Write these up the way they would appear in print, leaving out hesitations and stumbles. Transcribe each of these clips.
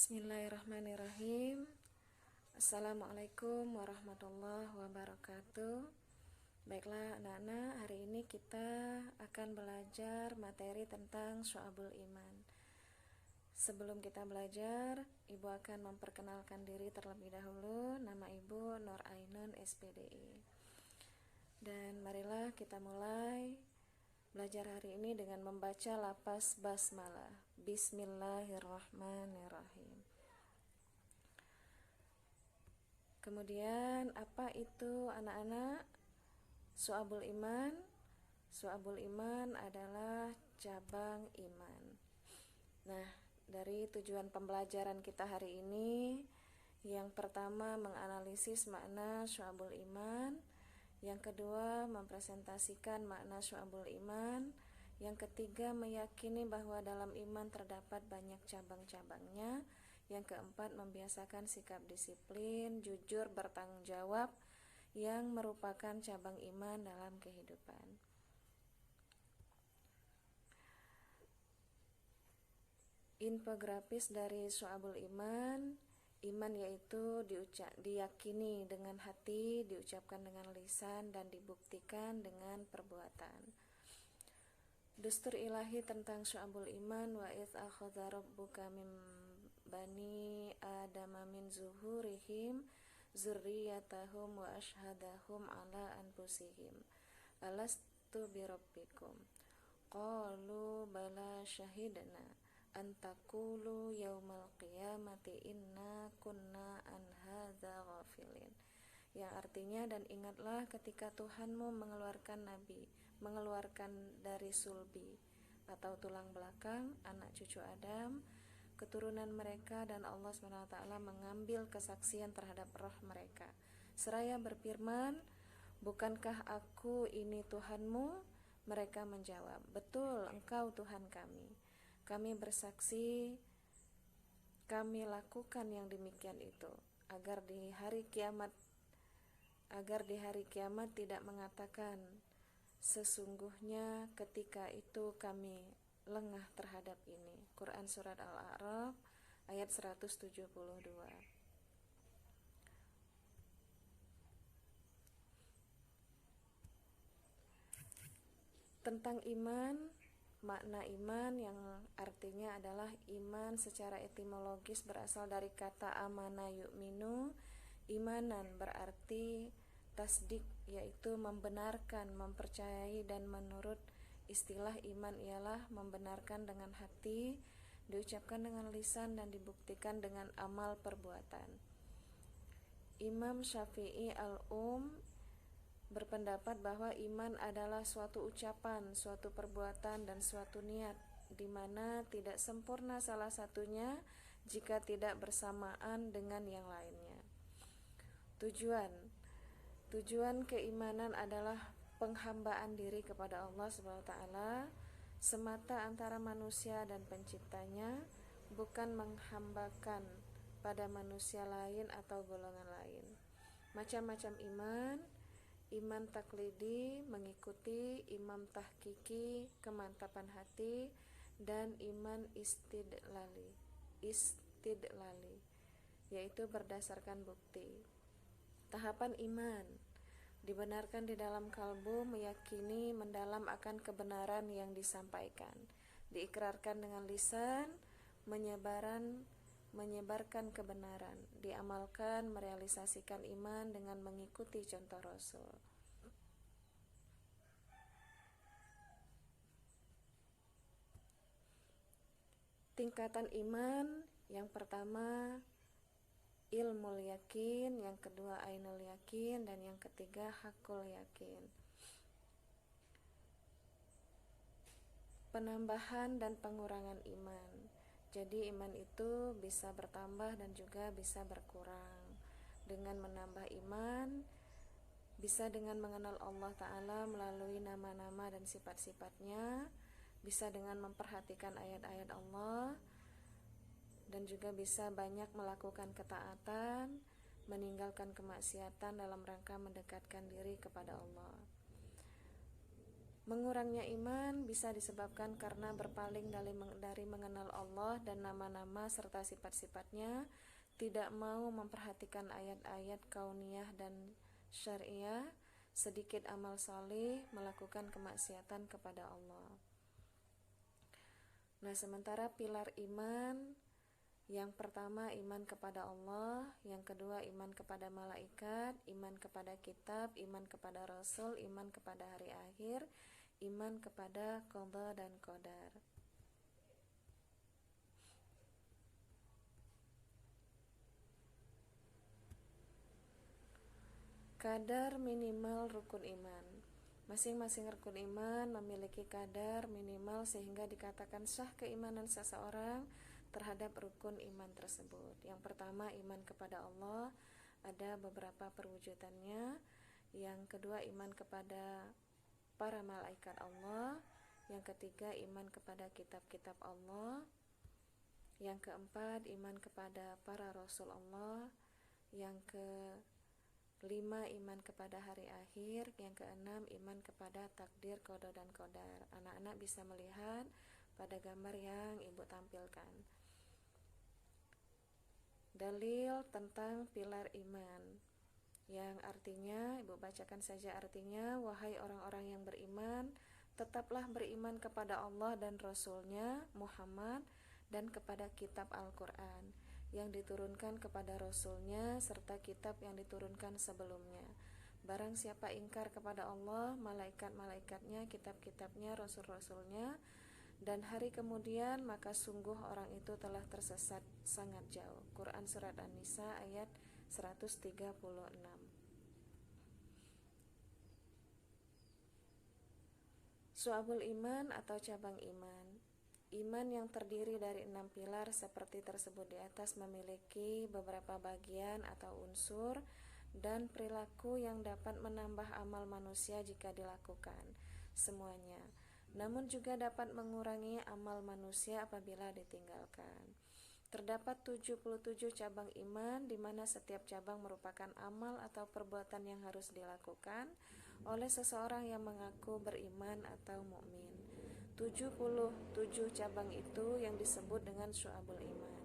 Bismillahirrahmanirrahim. Assalamualaikum warahmatullahi wabarakatuh. Baiklah anak-anak, hari ini kita akan belajar materi tentang Syu'abul Iman. Sebelum kita belajar, Ibu akan memperkenalkan diri terlebih dahulu. Nama Ibu Nur Ainun SPDI. Dan marilah kita mulai belajar hari ini dengan membaca lafaz basmalah. Bismillahirrahmanirrahim. Kemudian apa itu anak-anak? Syu'abul Iman. Syu'abul Iman adalah cabang iman. Nah, dari tujuan pembelajaran kita hari ini, yang pertama menganalisis makna Syu'abul Iman, yang kedua mempresentasikan makna Syu'abul Iman, yang ketiga meyakini bahwa dalam iman terdapat banyak cabang-cabangnya, yang keempat membiasakan sikap disiplin, jujur, bertanggung jawab yang merupakan cabang iman dalam kehidupan. Infografis dari Syu'abul Iman. Iman yaitu diyakini dengan hati, diucapkan dengan lisan, dan dibuktikan dengan perbuatan. Dustur ilahi tentang Syu'abul Iman. Wa idz akhadha rabbuka min bani adama min zuhurihim zurriyatahum wa ashhadahum ala anfusihim alastu birabbikum qalu bala syahidna an taqulu yaumal qiyamati inna kunna an hadza ghafilin, yang artinya, dan ingatlah ketika Tuhanmu mengeluarkan dari sulbi atau tulang belakang anak cucu Adam, keturunan mereka, dan Allah SWT mengambil kesaksian terhadap roh mereka seraya berfirman, bukankah aku ini Tuhanmu? Mereka menjawab, betul, engkau Tuhan kami. Kami bersaksi kami lakukan yang demikian itu, agar di hari kiamat tidak mengatakan, sesungguhnya ketika itu kami lengah terhadap ini. Quran Surat Al-A'raf ayat 172. Tentang iman, makna iman yang artinya adalah iman secara etimologis berasal dari kata amana yu'minu. Imanan berarti tasdik, yaitu membenarkan, mempercayai, dan menurut istilah iman ialah membenarkan dengan hati, diucapkan dengan lisan, dan dibuktikan dengan amal perbuatan. Imam Syafi'i berpendapat bahwa iman adalah suatu ucapan, suatu perbuatan, dan suatu niat, di mana tidak sempurna salah satunya jika tidak bersamaan dengan yang lainnya. Tujuan keimanan adalah penghambaan diri kepada Allah SWT semata antara manusia dan penciptanya, bukan menghambakan pada manusia lain atau golongan lain. Macam-macam iman: iman taklidi, mengikuti; iman tahqiqi, kemantapan hati; dan iman istidlali, yaitu berdasarkan bukti. Tahapan iman: dibenarkan di dalam kalbu, meyakini mendalam akan kebenaran yang disampaikan; diikrarkan dengan lisan, menyebarkan kebenaran; diamalkan, merealisasikan iman dengan mengikuti contoh Rasul. Tingkatan iman: yang pertama ilmul yakin, yang kedua ainul yakin, dan yang ketiga hakul yakin. Penambahan dan pengurangan iman. Jadi iman itu bisa bertambah dan juga bisa berkurang. Dengan menambah iman, bisa dengan mengenal Allah Ta'ala melalui nama-nama dan sifat-sifatnya, bisa dengan memperhatikan ayat-ayat Allah, dan juga bisa banyak melakukan ketaatan, meninggalkan kemaksiatan dalam rangka mendekatkan diri kepada Allah. Mengurangnya iman bisa disebabkan karena berpaling dari mengenal Allah dan nama-nama serta sifat-sifatnya, tidak mau memperhatikan ayat-ayat kauniyah dan syariah, sedikit amal saleh, melakukan kemaksiatan kepada Allah. Nah, sementara pilar iman, yang pertama iman kepada Allah, yang kedua iman kepada malaikat, iman kepada kitab, iman kepada rasul, iman kepada hari akhir, iman kepada qada dan qadar. Kadar minimal rukun iman. Masing-masing rukun iman memiliki kadar minimal sehingga dikatakan sah keimanan seseorang terhadap rukun iman tersebut. Yang pertama, iman kepada Allah, ada beberapa perwujudannya. Yang kedua, iman kepada para malaikat Allah. Yang ketiga, iman kepada kitab-kitab Allah. Yang keempat, iman kepada para rasul Allah. Yang kelima, iman kepada hari akhir. Yang keenam, iman kepada takdir, qada dan qadar. Anak-anak bisa melihat pada gambar yang ibu tampilkan. Dalil tentang pilar iman, yang artinya, ibu bacakan saja artinya: wahai orang-orang yang beriman, tetaplah beriman kepada Allah dan Rasulnya Muhammad, dan kepada kitab Al-Quran yang diturunkan kepada Rasulnya serta kitab yang diturunkan sebelumnya. Barang siapa ingkar kepada Allah, malaikat-malaikatnya, kitab-kitabnya, rasul-rasulnya, dan hari kemudian, maka sungguh orang itu telah tersesat sangat jauh. Quran Surat An-Nisa ayat 136. Syu'abul iman atau cabang iman. Iman yang terdiri dari 6 pilar seperti tersebut di atas memiliki beberapa bagian atau unsur dan perilaku yang dapat menambah amal manusia jika dilakukan semuanya, namun juga dapat mengurangi amal manusia apabila ditinggalkan. Terdapat 77 cabang iman, di mana setiap cabang merupakan amal atau perbuatan yang harus dilakukan oleh seseorang yang mengaku beriman atau mukmin. 77 cabang itu yang disebut dengan syu'abul iman.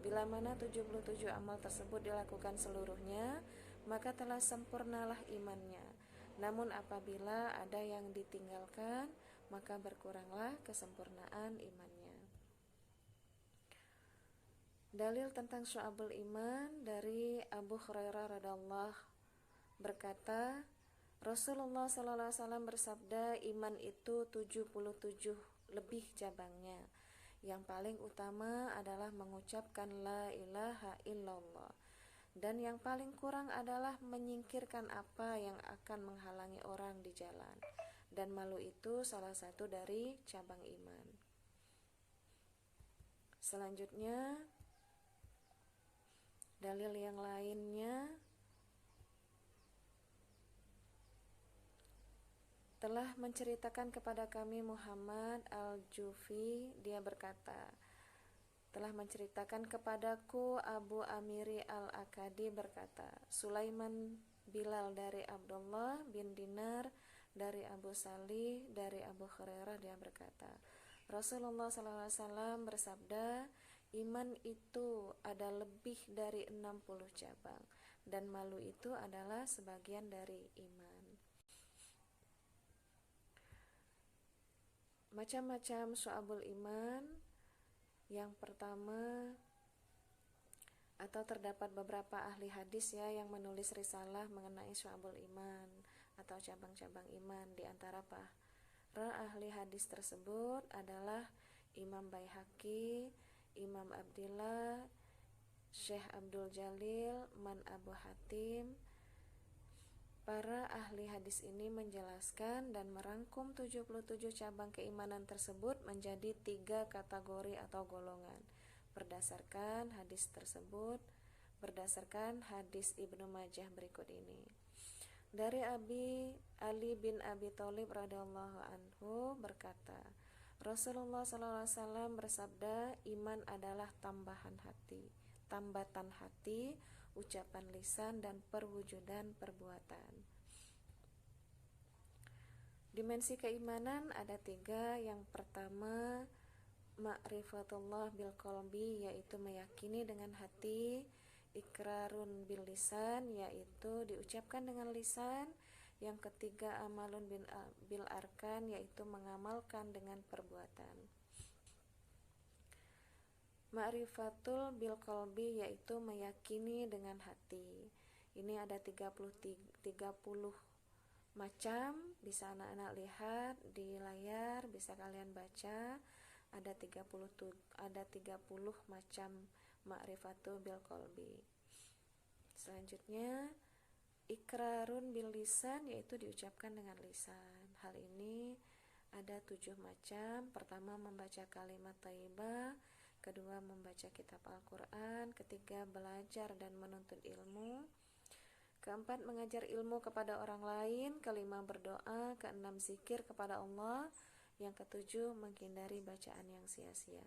Bila mana 77 amal tersebut dilakukan seluruhnya, maka telah sempurnalah imannya. Namun apabila ada yang ditinggalkan, maka berkuranglah kesempurnaan imannya. Dalil tentang syu'abul iman dari Abu Hurairah radhiyallahu berkata, Rasulullah SAW bersabda, iman itu 77 lebih cabangnya. Yang paling utama adalah mengucapkan la ilaha illallah, dan yang paling kurang adalah menyingkirkan apa yang akan menghalangi orang di jalan, dan malu itu salah satu dari cabang iman. Selanjutnya, dalil yang lainnya telah menceritakan kepada kami Muhammad Al-Jufi, dia berkata, telah menceritakan kepadaku Abu Amiri Al-Akadi berkata, Sulaiman Bilal dari Abdullah bin Dinar dari Abu Salih dari Abu Hurairah, dia berkata, Rasulullah SAW bersabda, iman itu ada lebih dari 60 cabang, dan malu itu adalah sebagian dari iman. Macam-macam syu'abul iman. Yang pertama, atau terdapat beberapa ahli hadis ya yang menulis risalah mengenai syu'abul iman atau cabang-cabang iman. Di antara para ahli hadis tersebut adalah Imam Baihaqi, Imam Abdillah, Syekh Abdul Jalil, Man Abu Hatim. Para ahli hadis ini menjelaskan dan merangkum 77 cabang keimanan tersebut menjadi 3 kategori atau golongan berdasarkan hadis tersebut, berdasarkan hadis Ibnu Majah berikut ini. Dari Ali bin Abi Thalib radhiyallahu anhu berkata, Rasulullah SAW bersabda, iman adalah tambatan hati, ucapan lisan, dan perwujudan perbuatan. Dimensi keimanan ada 3. Yang pertama, ma'rifatullah bil qalbi, yaitu meyakini dengan hati. Ikrarun bil lisan, yaitu diucapkan dengan lisan. Yang ketiga, amalun bil arkan, yaitu mengamalkan dengan perbuatan. Ma'rifatul bil qalbi, yaitu meyakini dengan hati. Ini ada 30 macam, bisa anak-anak lihat di layar, bisa kalian baca. Ada 30 macam ma'rifatul bil qalbi. Selanjutnya, ikrarun bil lisan, yaitu diucapkan dengan lisan. Hal ini ada 7 macam. Pertama, membaca kalimat thayyibah. Kedua, membaca kitab Al-Quran. Ketiga, belajar dan menuntut ilmu. Keempat, mengajar ilmu kepada orang lain. Kelima, berdoa. Keenam, zikir kepada Allah. Yang ketujuh, menghindari bacaan yang sia-sia.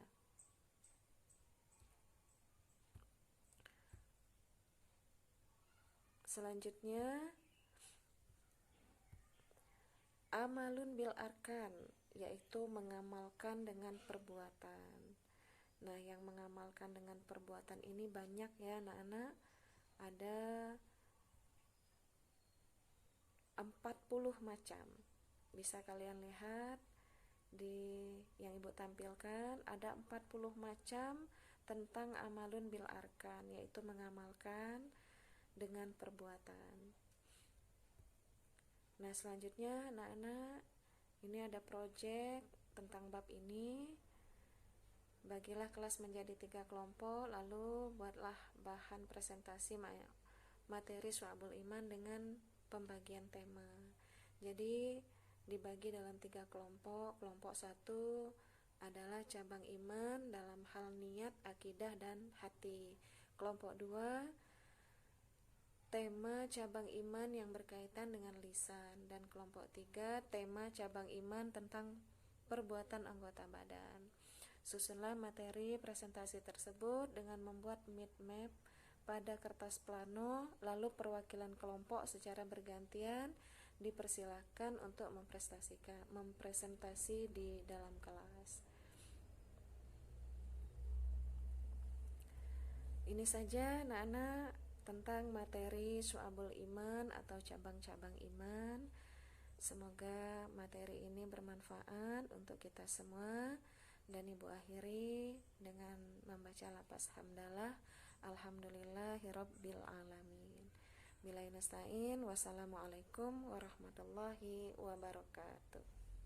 Selanjutnya, amalun bil arkan, yaitu mengamalkan dengan perbuatan. Nah, yang mengamalkan dengan perbuatan ini banyak ya anak-anak. Ada 40 macam. Bisa kalian lihat di yang Ibu tampilkan, ada 40 macam tentang amalun bil arkan, yaitu mengamalkan dengan perbuatan. Nah, selanjutnya anak-anak, ini ada proyek tentang bab ini. Bagilah kelas menjadi 3 kelompok, lalu buatlah bahan presentasi materi Syu'abul Iman dengan pembagian tema. Jadi dibagi dalam 3 kelompok. Kelompok 1 adalah cabang iman dalam hal niat, akidah, dan hati. Kelompok 2, tema cabang iman yang berkaitan dengan lisan. Dan kelompok 3, tema cabang iman tentang perbuatan anggota badan. Susunlah materi presentasi tersebut dengan membuat mind map pada kertas plano, lalu perwakilan kelompok secara bergantian dipersilakan untuk mempresentasi di dalam kelas. Ini saja anak-anak tentang materi Syu'abul Iman atau cabang-cabang iman. Semoga materi ini bermanfaat untuk kita semua. Dan Ibu akhiri dengan membaca lafaz hamdalah, alhamdulillahirabbil alamin. Billahi nasta'in. Wassalamualaikum warahmatullahi wabarakatuh.